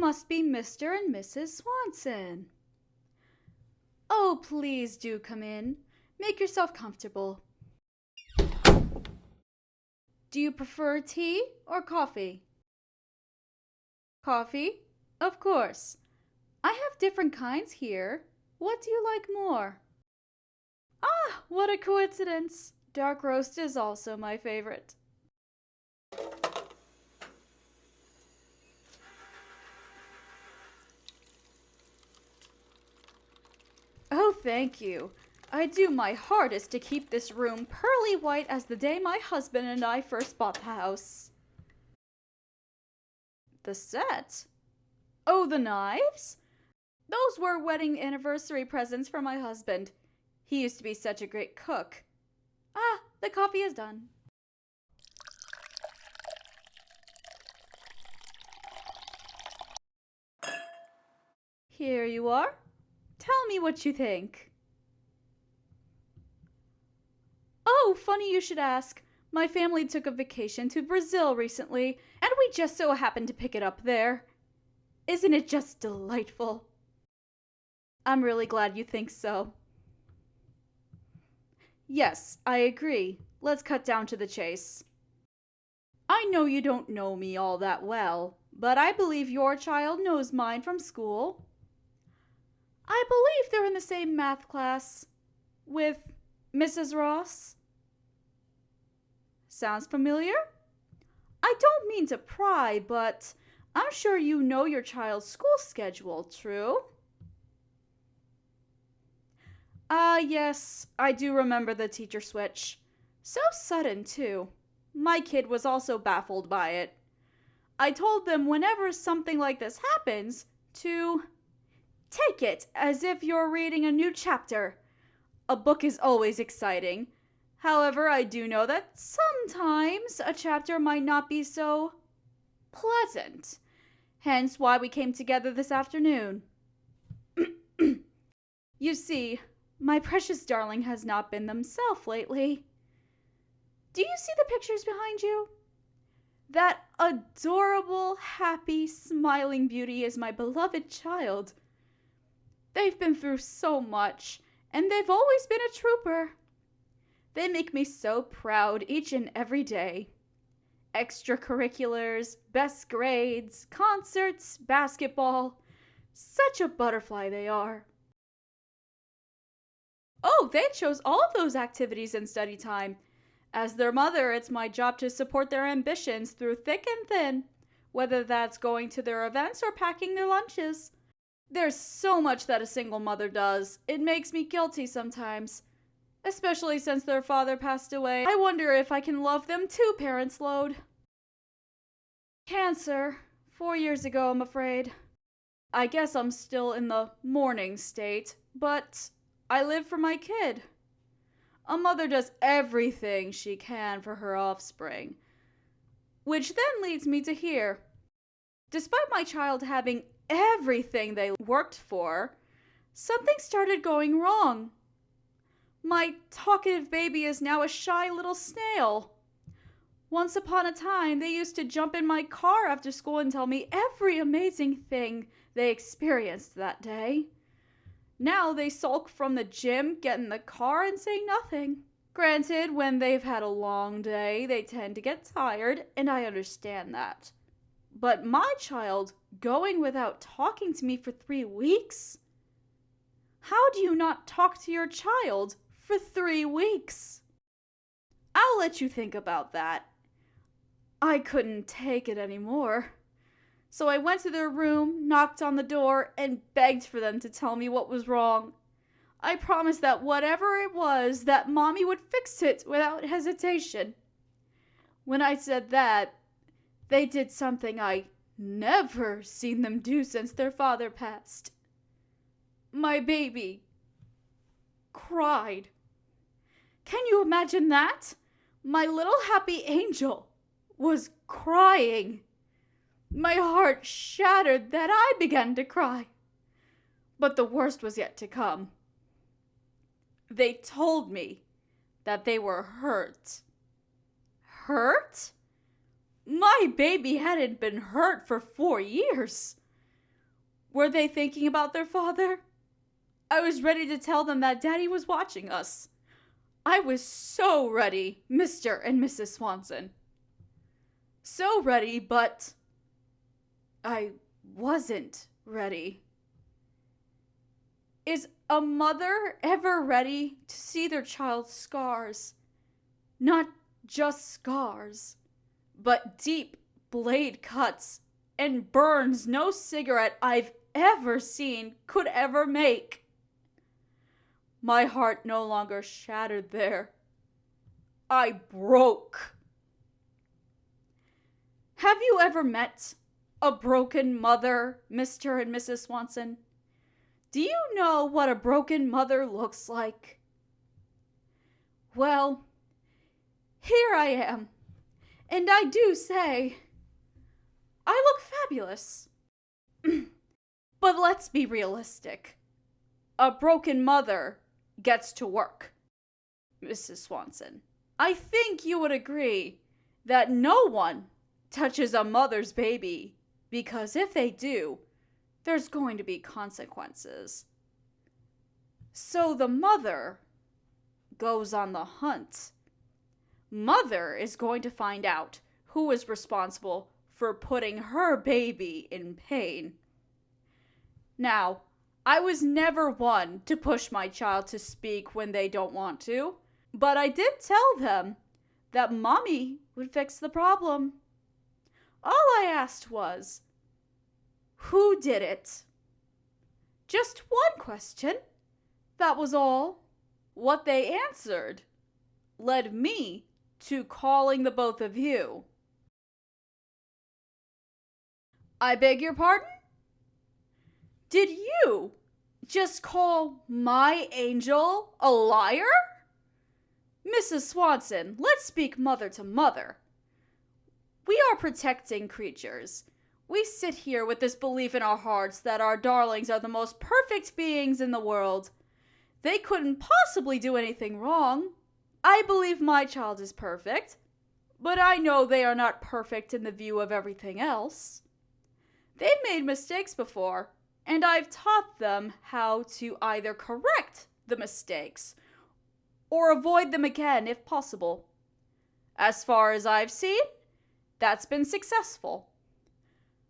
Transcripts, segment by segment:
must be Mr. and Mrs. Swanson. Oh, please do come in. Make yourself comfortable. Do you prefer tea or coffee? Coffee? Of course. I have different kinds here. What do you like more? Ah, what a coincidence. Dark roast is also my favorite. Oh, thank you. I do my hardest to keep this room pearly white as the day my husband and I first bought the house. The set? Oh, the knives? Those were wedding anniversary presents for my husband. He used to be such a great cook. Ah, the coffee is done. Here you are. Tell me what you think. Oh, funny you should ask. My family took a vacation to Brazil recently, and we just so happened to pick it up there. Isn't it just delightful? I'm really glad you think so. Yes, I agree. Let's cut down to the chase. I know you don't know me all that well, but I believe your child knows mine from school. I believe they're in the same math class with Mrs. Ross. Sounds familiar? I don't mean to pry, but I'm sure you know your child's school schedule, true? Yes, I do remember the teacher switch. So sudden, too. My kid was also baffled by it. I told them whenever something like this happens to take it as if you're reading a new chapter. A book is always exciting. However, I do know that sometimes a chapter might not be so pleasant. Hence why we came together this afternoon. You see, my precious darling has not been themselves lately. Do you see the pictures behind you? That adorable, happy, smiling beauty is my beloved child. They've been through so much, and they've always been a trooper. They make me so proud each and every day. Extracurriculars, best grades, concerts, basketball. Such a butterfly they are. Oh, they chose all of those activities in study time. As their mother, it's my job to support their ambitions through thick and thin, whether that's going to their events or packing their lunches. There's so much that a single mother does. It makes me guilty sometimes. Especially since their father passed away. I wonder if I can love them 2 parents load. Cancer. 4 years ago, I'm afraid. I guess I'm still in the mourning state, but I live for my kid. A mother does everything she can for her offspring. Which then leads me to here. Despite my child having everything they worked for, something started going wrong. My talkative baby is now a shy little snail. Once upon a time, they used to jump in my car after school and tell me every amazing thing they experienced that day. Now they sulk from the gym, get in the car, and say nothing. Granted, when they've had a long day, they tend to get tired, and I understand that. But my child going without talking to me for 3 weeks? How do you not talk to your child for 3 weeks? I'll let you think about that. I couldn't take it anymore. So I went to their room, knocked on the door, and begged for them to tell me what was wrong. I promised that whatever it was, that Mommy would fix it without hesitation. When I said that, they did something I never seen them do since their father passed. My baby cried. Can you imagine that? My little happy angel was crying. My heart shattered that I began to cry. But the worst was yet to come. They told me that they were hurt. Hurt? My baby hadn't been hurt for 4 years. Were they thinking about their father? I was ready to tell them that Daddy was watching us. I was so ready, Mr. and Mrs. Swanson. So ready, but I wasn't ready. Is a mother ever ready to see their child's scars? Not just scars, but deep blade cuts and burns no cigarette I've ever seen could ever make. My heart no longer shattered there. I broke. Have you ever met a broken mother, Mr. and Mrs. Swanson? Do you know what a broken mother looks like? Well, here I am, and I do say, I look fabulous. But let's be realistic. A broken mother gets to work, Mrs. Swanson. I think you would agree that no one touches a mother's baby, because if they do, there's going to be consequences. So the mother goes on the hunt. Mother is going to find out who is responsible for putting her baby in pain. Now, I was never one to push my child to speak when they don't want to, but I did tell them that Mommy would fix the problem. All I asked was, who did it? Just one question. That was all. What they answered led me to calling the both of you. I beg your pardon? Did you just call my angel a liar? Mrs. Swanson, let's speak mother to mother. We are protecting creatures. We sit here with this belief in our hearts that our darlings are the most perfect beings in the world. They couldn't possibly do anything wrong. I believe my child is perfect, but I know they are not perfect in the view of everything else. They've made mistakes before, and I've taught them how to either correct the mistakes or avoid them again if possible. As far as I've seen, that's been successful.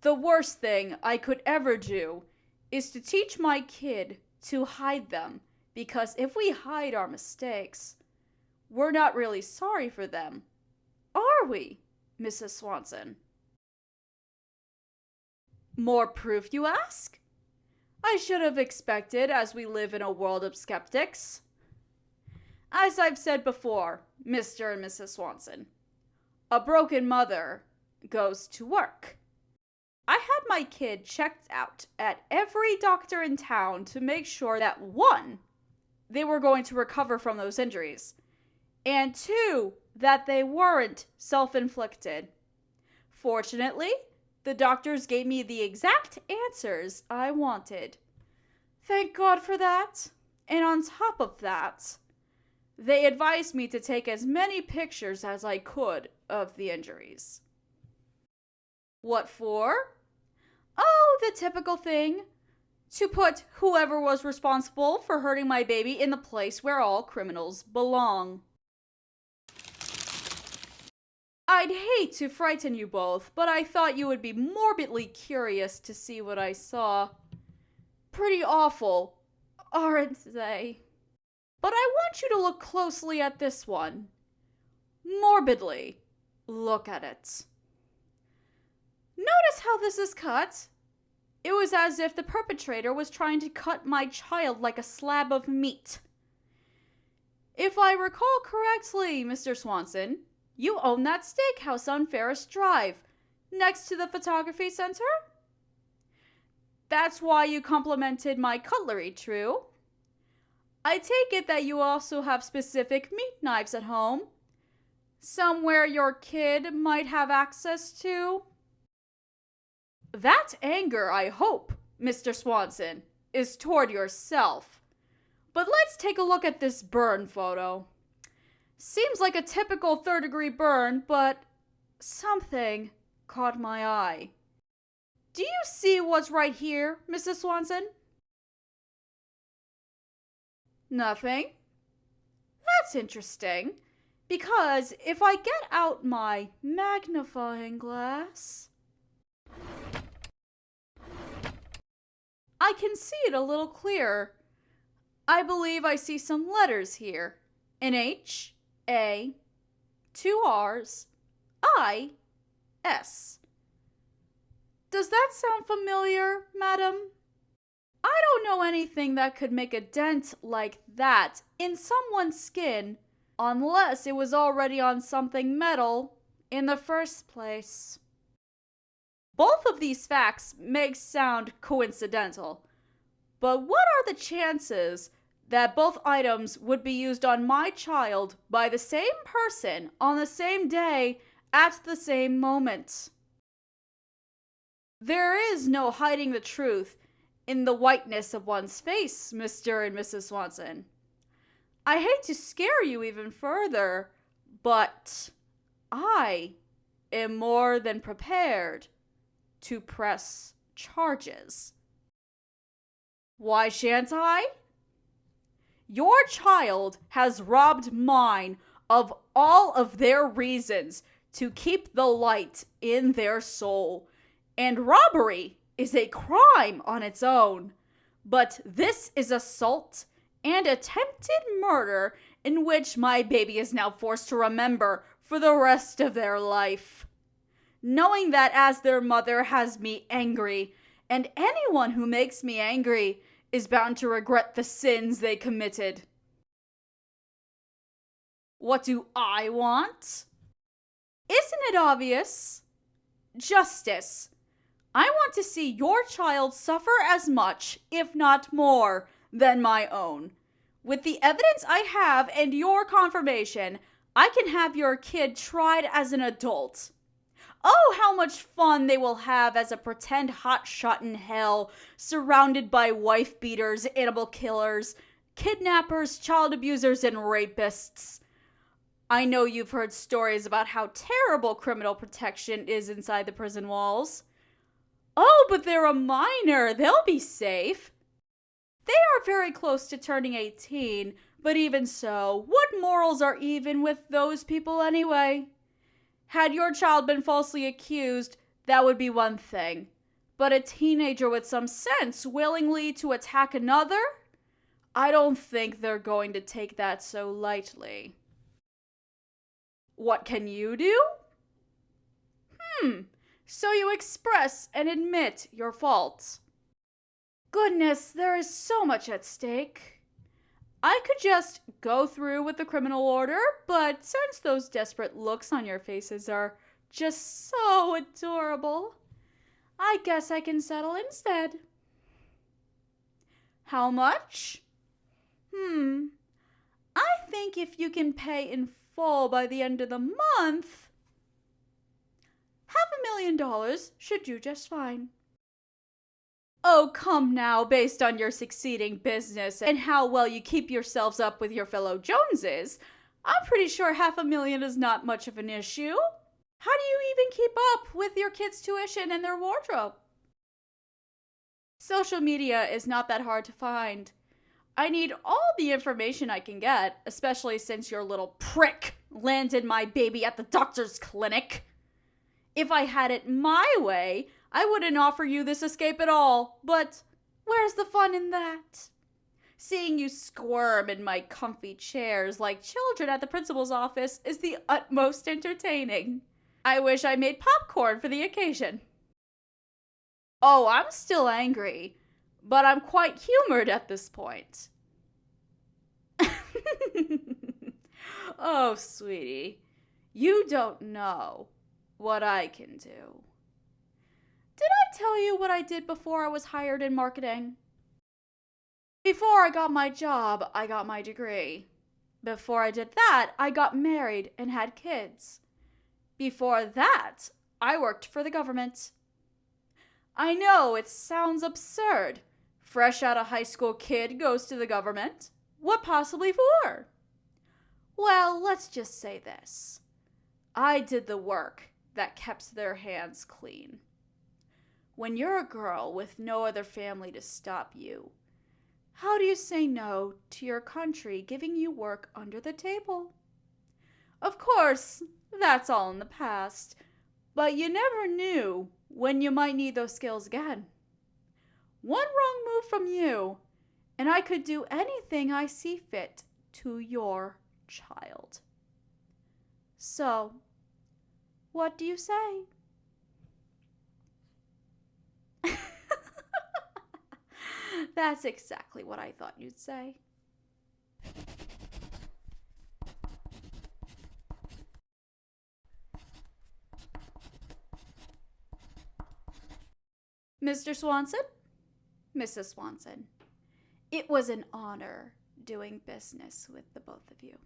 The worst thing I could ever do is to teach my kid to hide them, because if we hide our mistakes, we're not really sorry for them, are we, Mrs. Swanson? More proof, you ask? I should have expected, as we live in a world of skeptics. As I've said before, Mr. and Mrs. Swanson, a broken mother goes to work. I had my kid checked out at every doctor in town to make sure that 1, they were going to recover from those injuries, and 2, that they weren't self-inflicted. Fortunately, the doctors gave me the exact answers I wanted. Thank God for that. And on top of that, they advised me to take as many pictures as I could of the injuries. What for? Oh, the typical thing. To put whoever was responsible for hurting my baby in the place where all criminals belong. I'd hate to frighten you both, but I thought you would be morbidly curious to see what I saw. Pretty awful, aren't they? But I want you to look closely at this one. Morbidly. Look at it. Notice how this is cut? It was as if the perpetrator was trying to cut my child like a slab of meat. If I recall correctly, Mr. Swanson, you own that steakhouse on Ferris Drive, next to the photography center? That's why you complimented my cutlery, true? I take it that you also have specific meat knives at home, somewhere your kid might have access to. That anger, I hope, Mr. Swanson, is toward yourself. But let's take a look at this burn photo. Seems like a typical third-degree burn, but something caught my eye. Do you see what's right here, Mrs. Swanson? Nothing. That's interesting, because if I get out my magnifying glass, I can see it a little clearer. I believe I see some letters here. An H, A, two R's, I, S. Does that sound familiar, madam? I don't know anything that could make a dent like that in someone's skin unless it was already on something metal in the first place. Both of these facts may sound coincidental, but what are the chances that both items would be used on my child by the same person on the same day at the same moment? There is no hiding the truth in the whiteness of one's face, Mr. and Mrs. Swanson. I hate to scare you even further, but I am more than prepared to press charges. Why shan't I? Your child has robbed mine of all of their reasons to keep the light in their soul, and robbery is a crime on its own. But this is assault and attempted murder in which my baby is now forced to remember for the rest of their life. Knowing that as their mother has me angry, and anyone who makes me angry is bound to regret the sins they committed. What do I want? Isn't it obvious? Justice. I want to see your child suffer as much, if not more, than my own. With the evidence I have and your confirmation, I can have your kid tried as an adult. Oh, how much fun they will have as a pretend hotshot in hell, surrounded by wife beaters, animal killers, kidnappers, child abusers, and rapists. I know you've heard stories about how terrible criminal protection is inside the prison walls. Oh, but they're a minor. They'll be safe. They are very close to turning 18, but even so, what morals are even with those people anyway? Had your child been falsely accused, that would be one thing. But a teenager with some sense willingly to attack another? I don't think they're going to take that so lightly. What can you do? So you express and admit your faults. Goodness, there is so much at stake. I could just go through with the criminal order, but since those desperate looks on your faces are just so adorable, I guess I can settle instead. How much? I think if you can pay in full by the end of the month, $500,000 should do just fine. Oh, come now, based on your succeeding business and how well you keep yourselves up with your fellow Joneses, I'm pretty sure $500,000 is not much of an issue. How do you even keep up with your kids' tuition and their wardrobe? Social media is not that hard to find. I need all the information I can get, especially since your little prick landed my baby at the doctor's clinic. If I had it my way, I wouldn't offer you this escape at all, but where's the fun in that? Seeing you squirm in my comfy chairs like children at the principal's office is the utmost entertaining. I wish I made popcorn for the occasion. Oh, I'm still angry, but I'm quite humored at this point. Oh, sweetie, you don't know what I can do. Did I tell you what I did before I was hired in marketing? Before I got my job, I got my degree. Before I did that, I got married and had kids. Before that, I worked for the government. I know it sounds absurd. Fresh out of high school kid goes to the government. What possibly for? Well, let's just say this. I did the work that kept their hands clean. When you're a girl with no other family to stop you, how do you say no to your country giving you work under the table? Of course, that's all in the past, but you never knew when you might need those skills again. One wrong move from you, and I could do anything I see fit to your child. So, what do you say? That's exactly what I thought you'd say. Mr. Swanson? Mrs. Swanson, it was an honor doing business with the both of you.